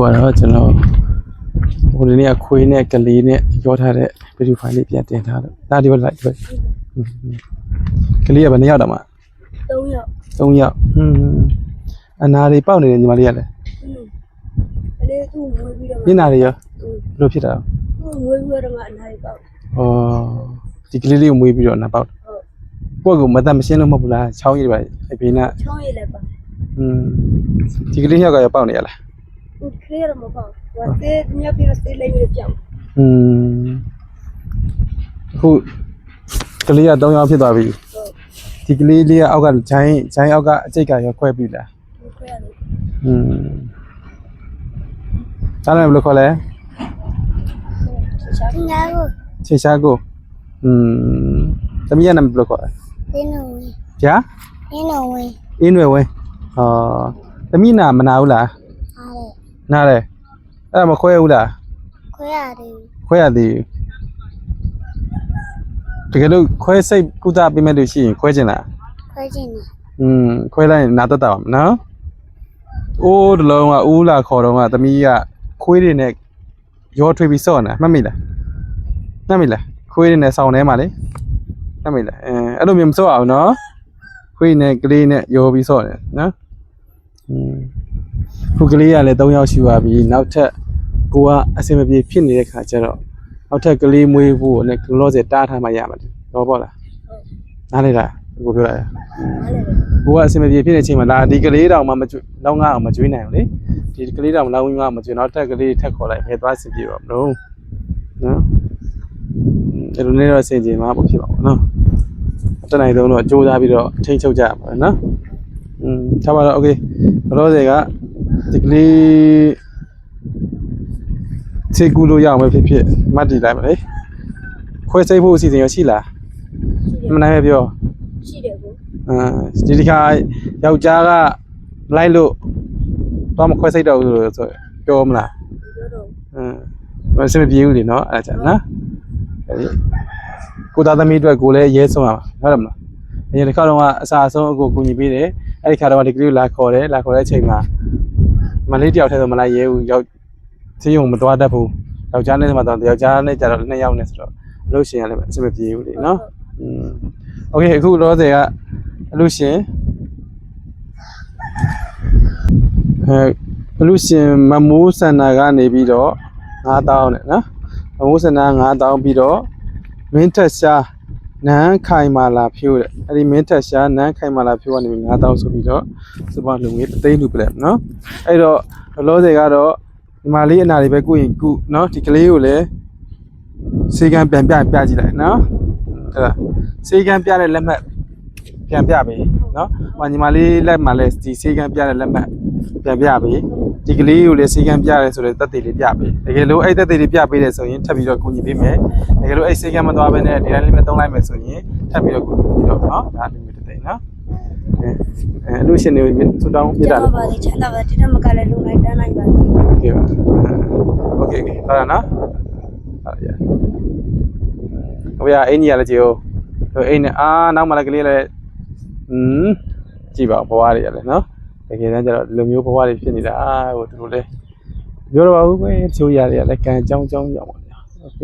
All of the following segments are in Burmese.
ကတော့ကျွန်တော်ဟိုဒီနေ့ခွေးနဲ့ကလေးနဲ့ရောထားတဲ့ဗီဒီယိုဖိုင်လေးပြန်တင်ထားလို့ဒါဒီဘက်လိုက်ကလေးကဘယ်နှစ်ယောက်တောင်မှ3ယောက်3ယောက်အနာတွေပေါက်နေတယ်ညီမလေးကလည်းကလေးသူ့မွေးပြီးတော့မျက်နှာတွေရောဘယ်လိုဖြစ်တာသူ့မွေးပြီးတော့မှအနာတွေပေါက်ဒီကလေးလေးကိုမွေးပြီးတော့အနာပေါက်ကိုယ့်ကိုမတတ်မရှင်းလို့မဟုတ်ဘူးလားချောင်းရည်ပါအဖေနာချောင်းရည်လည်းပါဒီကလေးယောက်ကရောပေါက်နေရလားသူကလေးတော့မပေါက်ဟိုသေးညပြည့်သေးလေးလေးပြောင်းအခုကလေးက3ယောက်ဖြစ်သွားပြီဒီကလေးလေးကအောက်ကဂျိုင်းအောက်ကအကျိတ်ကရောခွဲပြီလားခွဲရတယ်ဒါလည်းဘယ်လိုခေါ်လဲချေရှာကိုသမီးကနာမည်ဘယ်လိုခေါ်လဲင်းနဝင်းဗျာအင်းနဝင်းသမီးနာမနာဘူးလားနားတယ်အဲ့ဒါမခွဲဘူးလားခွဲရသေးတကယ်လို့ခွဲစိတ်ကုသပေးမဲ့လို့ရှိရင်ခွဲချင်လားခွဲချင်တယ်ခွဲလိုက်ရင်နားတက်တာပါနော်အိုးတလုံးကဦးလာခေါ်တော့ကသမီးကခွေးတွေနဲ့ရောထွေးပြီးစော့နေမှတ်မိလားခွေးတွေနဲ့ဆောင်းထဲမှာလေမှတ်မိလားအဲ့လိုမျိုးမစော့အောင်နော်ခွေးနဲ့ကလေးနဲ့ရောပြီးစော့နေနော်ခုကလေးကလည်း3ယောက်ရှိပါပြီနောက်ထပ်ကိုကအစင်မပြေဖြစ်နေတဲ့ခါကျတော့နောက်ထပ်ကလေးမွေးဖို့နဲ့လောဆယ်တားထားမှရမှာတော့ပေါ့လားနားလေလားကိုပြောလိုက်ကိုကအစင်မပြေဖြစ်နေချိန်မှာလာဒီကလေးတောင်မှမကျွလောက်ငါအောင်မကျွေးနိုင်ဘူးလေဒီကလေးတောင်လောက်ငါမကျွေးနောက်ထပ်ကလေးထက်ခေါ်လိုက်ဖယ်သွားစီပြေတော့မလို့နော်အဲ့လိုနေတော့စင်ကြင်မှာပေါ့ဖြစ်ပါဘူးနော်တနိုင်တော့အကျိုးသားပြီးတော့ထိန်းချုပ်ကြပါမယ်နော်ထားပါတော့โอเคလောဆယ်ကဒီကလေးစေကူလို့ရအောင်ပဲဖြစ်မှတ်တည်လိုက်ပါလေခွဲစိတ်ဖို့အစီအစဉ်ရရှိလားမနိုင်ပဲပြောရှိတယ်ကိုဒီတစ်ခါယောက်ျားကလိုက်လို့တော့မခွဲစိတ်တော့ဘူးဆိုပြောမလားမစမပြေဘူးလေနော်အဲ့ဒါနော်ကိုသားသမီးအတွက်ကိုလည်းရဲဆုံးရမှာဟုတ်တယ်မလားအရင်တစ်ခါတော့အစာအဆုံးအကိုကူညီပေးတယ်အဲ့ဒီခါတော့ဒီကလေးကိုလာခေါ်တဲ့အချိန်မှာမလေးတယောက်တည်းဆိုမလိုက်ရဲဘူးယောက်သေးုံမသွားတတ်ဘူးယောက်ျားနဲ့မှတော့ယောက်ျားနဲ့ကြတော့2ယောက်နဲ့ဆိုတော့အလို့ရှင်ရလည်းအဆင်မပြေဘူးလေနော်โอเคအခုလောဆယ်ကအလို့ရှင်အလို့ရှင်မမိုးစန္ဒာကနေပြီးတော့9000နဲ့နော်မမိုးစန္ဒာ9000ပြီးတော့မင်းထက်ရှားနန်းခိုင်မာလာဖြိုးတဲ့အဲ့ဒီမင်းထက်ရှားနန်းခိုင်မာလာဖြိုးကနေ9000ဆိုပြီးတော့စပလူငွေ3သိန်းလူပြလဲနော်အဲ့တော့လောဆယ်ကတော့ဒီမလေးအနာတွေပဲကုရင်ကုနော်ဒီကလေးကိုလည်းစေကံပြန်ပြကြည့်လိုက်နော်အဲ့ဒါစေကံပြတဲ့လက်မှတ်ပြန်ပြပေးနော်ဟိုညီမလေးလက်မှာလည်းဒီစေကံပြတဲ့လက်မှတ်ပြန်ပြပေးဒီကလေးကိုလည်းစေကံပြရဲဆိုတဲ့သက်သေလေးပြပေးတကယ်လို့အဲ့သက်သေလေးပြပေးတယ်ဆိုရင်ထပ်ပြီးတော့ကုညီပေးမယ်တကယ်လို့အဲ့စေကံမသွားဘဲနဲ့ဒီတိုင်းလေးပဲသုံးလိုက်မယ်ဆိုရင်ထပ်ပြီးတော့ကုညီပြီးတော့နော်ဒါလေးမျိုးတစ်သိန်းနော်အလူရှင်တွေဆူတောင်းပြတာလေပါလေချမ်းသာပါတိတမကလည်းလုံလိုက်တန်းလိုက်ပါလေโอเคပါโอเคဟုတ်လားနော်ဟုတ်ရဟိုရအင်းကြီးရလည်းကြည့်ဦးဟိုအိမ်နဲ့နောက်မှလည်းကလေးလည်းကြည့်ပါဘဝတွေရလည်းနော်တကယ်တမ်းကျတော့လူမျိုးဘဝတွေဖြစ်နေတာဟိုသူတို့လည်းပြောတော့ပါဘူးကွယ်ချိုးရတယ်လည်းကံကြောင်းရောက်ပါလားโอเค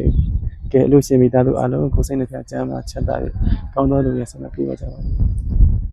ကဲအလူရှင်မိသားစုအားလုံးကိုစိတ်နဲ့ကြမ်းမှချမ်းသာရကောင်းသောလူရဲ့ဆန္ဒပြပါကြပါ